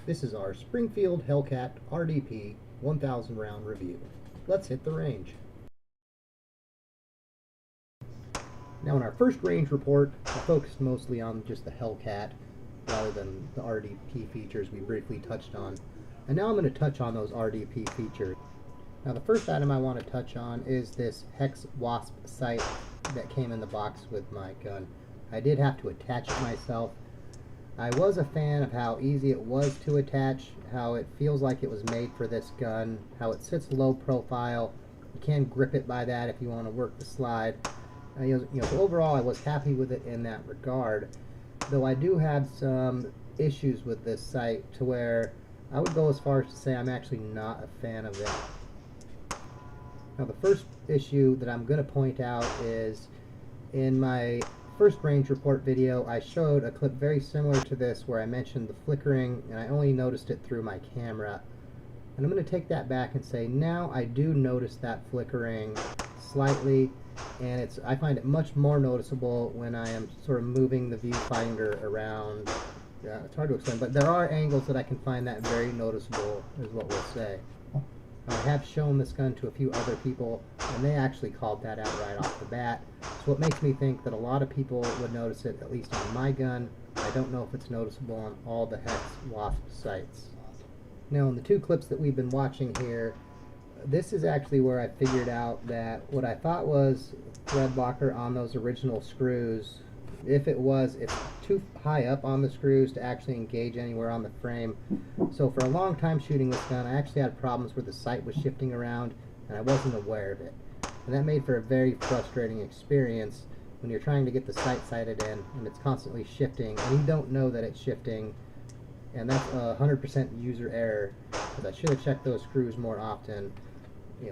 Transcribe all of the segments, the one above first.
This is our Springfield Hellcat RDP 1000 round review. Let's hit the range. Now in our first range report, I focused mostly on just the Hellcat rather than the RDP features we briefly touched on. And now I'm going to touch on those RDP features. Now the first item I want to touch on is this hex wasp sight that came in the box with my gun. I did have to attach it myself. I was a fan of how easy it was to attach, how it feels like it was made for this gun, how it sits low profile. You can grip it by that if you want to work the slide. So overall I was happy with it in that regard, though I do have some issues with this sight to where I would go as far as to say I'm actually not a fan of it. Now the first issue that I'm going to point out is in my first range report video I showed a clip very similar to this where I mentioned the flickering and I only noticed it through my camera. And I'm going to take that back and say now I do notice that flickering slightly, and I find it much more noticeable when I am sort of moving the viewfinder around. Yeah, it's hard to explain, but there are angles that I can find that very noticeable, is what we'll say. I have shown this gun to a few other people, and they actually called that out right off the bat. So it makes me think that a lot of people would notice it, at least on my gun. I don't know if it's noticeable on all the hex wasp sights. Now in the two clips that we've been watching here, this is actually where I figured out that what I thought was thread locker on those original screws, if it was, it's too high up on the screws to actually engage anywhere on the frame. So for a long time shooting this gun, I actually had problems where the sight was shifting around and I wasn't aware of it. And that made for a very frustrating experience when you're trying to get the sight sighted in and it's constantly shifting and you don't know that it's shifting. And that's 100% user error, because I should have checked those screws more often.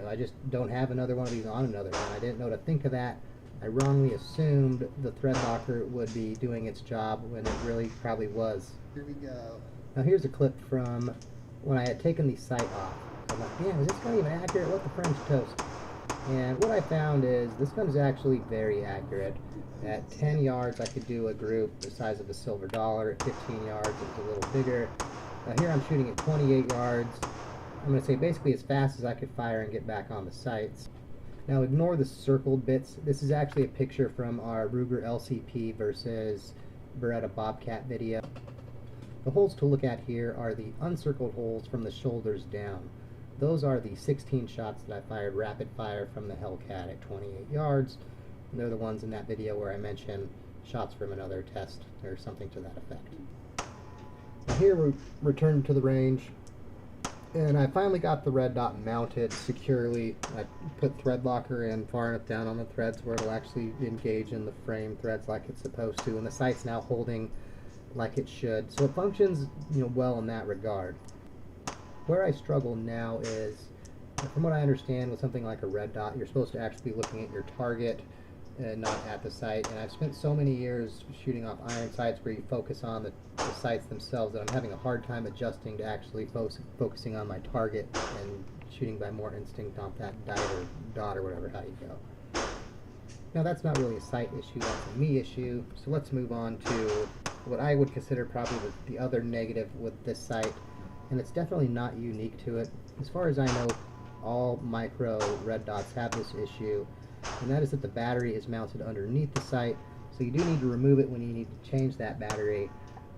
I just don't have another one of these on another gun. I didn't know to think of that. I wrongly assumed the thread locker would be doing its job when it really probably was. Here we go. Now here's a clip from when I had taken the sight off. I'm like, man, is this gun even accurate? What the French toast? And what I found is this gun is actually very accurate. At 10 yards I could do a group the size of a silver dollar. At 15 yards it was a little bigger. Here I'm shooting at 28 yards. I'm going to say basically as fast as I could fire and get back on the sights. Now ignore the circled bits. This is actually a picture from our Ruger LCP versus Beretta Bobcat video. The holes to look at here are the uncircled holes from the shoulders down. Those are the 16 shots that I fired rapid fire from the Hellcat at 28 yards. And they're the ones in that video where I mentioned shots from another test or something to that effect. Now here we return to the range. And I finally got the red dot mounted securely. I put thread locker in far enough down on the threads where it'll actually engage in the frame threads like it's supposed to, and the sight's now holding like it should. So it functions, well in that regard. Where I struggle now is, from what I understand, with something like a red dot, you're supposed to actually be looking at your target and not at the sight. And I've spent so many years shooting off iron sights where you focus on the sights themselves that I'm having a hard time adjusting to actually focusing on my target and shooting by more instinct off that dot or whatever, how you go. Now that's not really a sight issue, that's a me issue. So let's move on to what I would consider probably the other negative with this sight, and it's definitely not unique to it. As far as I know, all micro red dots have this issue, and that is that the battery is mounted underneath the sight, so you do need to remove it when you need to change that battery,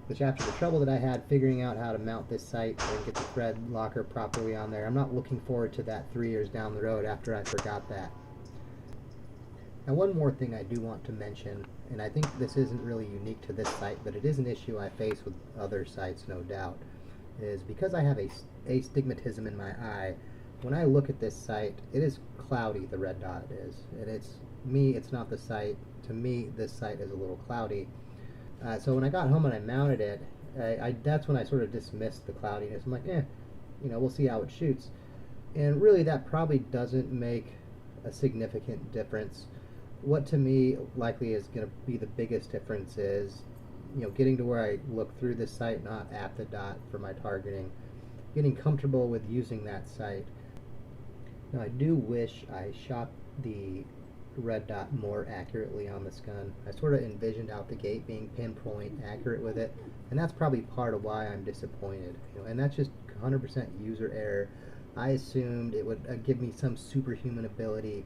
which after the trouble that I had figuring out how to mount this sight and get the thread locker properly on there, I'm not looking forward to that 3 years down the road after I forgot that. Now one more thing I do want to mention, and I think this isn't really unique to this sight, but it is an issue I face with other sights, no doubt, is because I have astigmatism in my eye. When I look at this sight, it is cloudy, the red dot is. And it's not the sight. To me, this sight is a little cloudy. So when I got home and I mounted it, that's when I sort of dismissed the cloudiness. I'm like, we'll see how it shoots. And really that probably doesn't make a significant difference. What to me likely is going to be the biggest difference is, getting to where I look through the sight, not at the dot for my targeting. Getting comfortable with using that sight. Now I do wish I shot the red dot more accurately on this gun. I sort of envisioned out the gate being pinpoint accurate with it, and that's probably part of why I'm disappointed. And that's just 100% user error. I assumed it would give me some superhuman ability,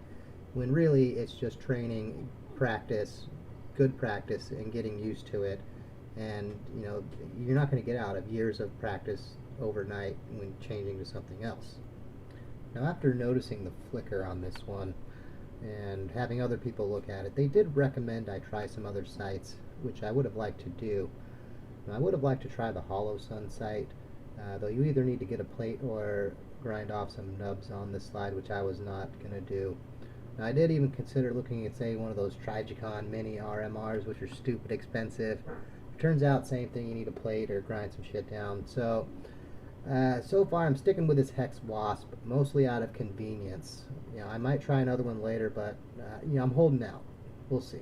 when really it's just training, practice, good practice, and getting used to it. And you're not going to get out of years of practice overnight when changing to something else. Now, after noticing the flicker on this one and having other people look at it, they did recommend I try some other sights, which I would have liked to do. Now, I would have liked to try the Hollow Sun sight, though you either need to get a plate or grind off some nubs on this slide, which I was not going to do. Now, I did even consider looking at, say, one of those Trigicon mini RMRs, which are stupid expensive. It turns out, same thing, you need a plate or grind some shit down. So far I'm sticking with this Hex Wasp, mostly out of convenience. I might try another one later, but I'm holding out. We'll see.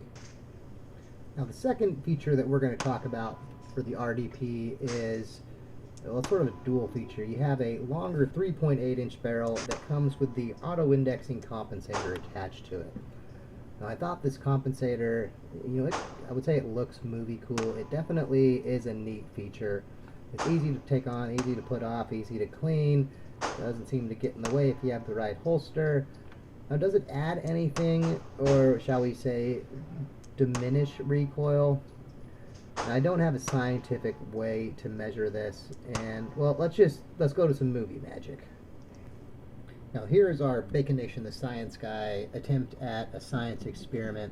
Now, the second feature that we're going to talk about for the RDP is, well, it's sort of a dual feature. You have a longer 3.8-inch barrel that comes with the auto-indexing compensator attached to it. Now, I thought this compensator, I would say it looks movie cool. It definitely is a neat feature. It's easy to take on, easy to put off, easy to clean. Doesn't seem to get in the way if you have the right holster. Now, does it add anything, or shall we say, diminish recoil? Now, I don't have a scientific way to measure this, and well, let's go to some movie magic. Now, here's our Bacon Nation the Science Guy attempt at a science experiment.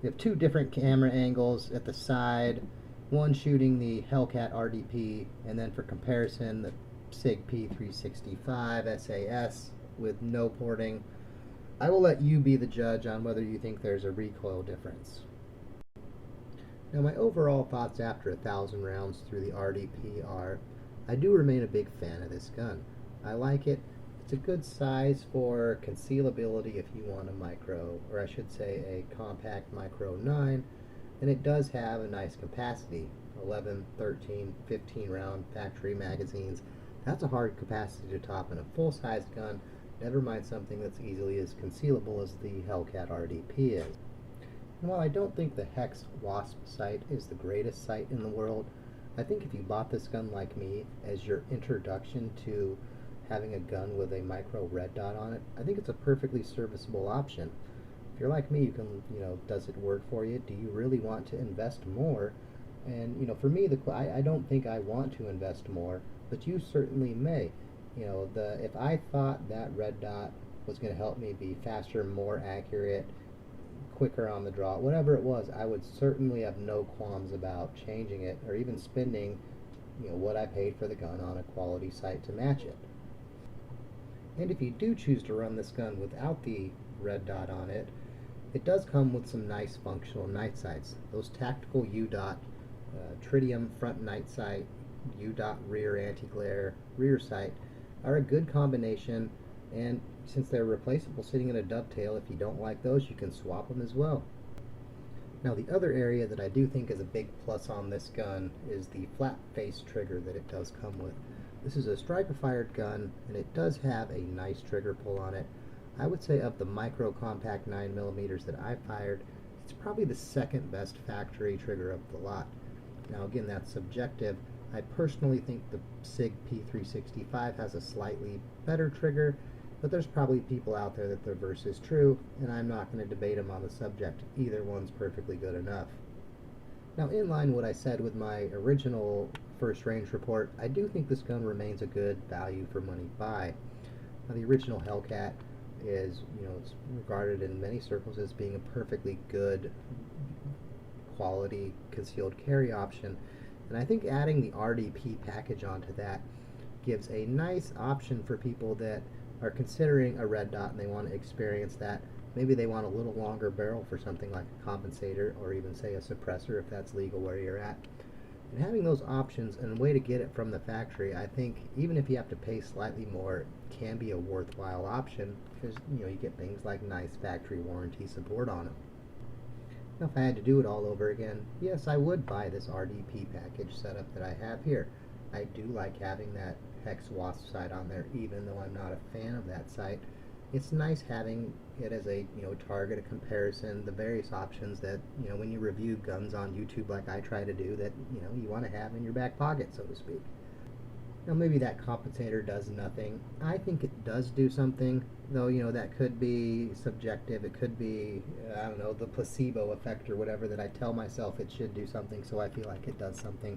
We have two different camera angles at the side, one shooting the Hellcat RDP, and then for comparison, the SIG P365 SAS with no porting. I will let you be the judge on whether you think there's a recoil difference. Now, my overall thoughts after 1,000 rounds through the RDP are, I do remain a big fan of this gun. I like it. It's a good size for concealability if you want a micro, or I should say a compact micro 9, and it does have a nice capacity, 11, 13, 15 round factory magazines. That's a hard capacity to top in a full-sized gun, never mind something that's easily as concealable as the Hellcat RDP is. And while I don't think the Hex Wasp sight is the greatest sight in the world, I think if you bought this gun like me as your introduction to having a gun with a micro red dot on it, I think it's a perfectly serviceable option. If you're like me, you can, does it work for you? Do you really want to invest more? And, for me, I don't think I want to invest more, but you certainly may. If I thought that red dot was going to help me be faster, more accurate, quicker on the draw, whatever it was, I would certainly have no qualms about changing it or even spending, what I paid for the gun on a quality sight to match it. And if you do choose to run this gun without the red dot on it, it does come with some nice functional night sights. Those tactical U-dot tritium front night sight, U-dot rear anti-glare rear sight are a good combination, and since they're replaceable sitting in a dovetail, if you don't like those, you can swap them as well. Now, the other area that I do think is a big plus on this gun is the flat face trigger that it does come with. This is a striker-fired gun, and it does have a nice trigger pull on it. I would say of the micro compact 9mm that I fired, it's probably the second best factory trigger of the lot. Now, again, that's subjective. I personally think the SIG P365 has a slightly better trigger, but there's probably people out there that the reverse is true, and I'm not going to debate them on the subject. Either one's perfectly good enough. Now, in line with what I said with my original first range report, I do think this gun remains a good value for money buy. Now, the original Hellcat is, it's regarded in many circles as being a perfectly good quality concealed carry option, and I think adding the RDP package onto that gives a nice option for people that are considering a red dot and they want to experience that. Maybe they want a little longer barrel for something like a compensator, or even say a suppressor if that's legal where you're at. And having those options and a way to get it from the factory, I think even if you have to pay slightly more, can be a worthwhile option, because you get things like nice factory warranty support on them. Now, if I had to do it all over again, yes, I would buy this RDP package setup that I have here. I do like having that Hex Wasp sight on there, even though I'm not a fan of that sight. it's nice having it as a target, a comparison, the various options that when you review guns on YouTube like I try to do, that you want to have in your back pocket, so to speak. Now maybe that compensator does nothing. I think it does do something, though that could be subjective. It could be, I don't know, the placebo effect or whatever, that I tell myself it should do something, so I feel like it does something.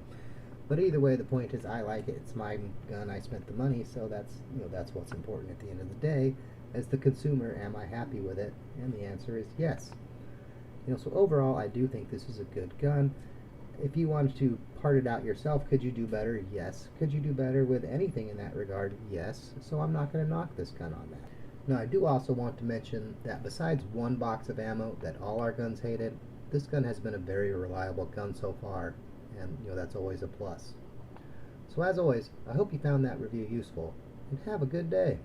But either way, the point is I like it. It's my gun. I spent the money, so that's what's important at the end of the day. As the consumer, am I happy with it? And the answer is yes. So overall, I do think this is a good gun. If you wanted to part it out yourself, could you do better? Yes. Could you do better with anything in that regard? Yes. So I'm not going to knock this gun on that. Now, I do also want to mention that besides one box of ammo that all our guns hated, this gun has been a very reliable gun so far, and that's always a plus. So as always, I hope you found that review useful, and have a good day.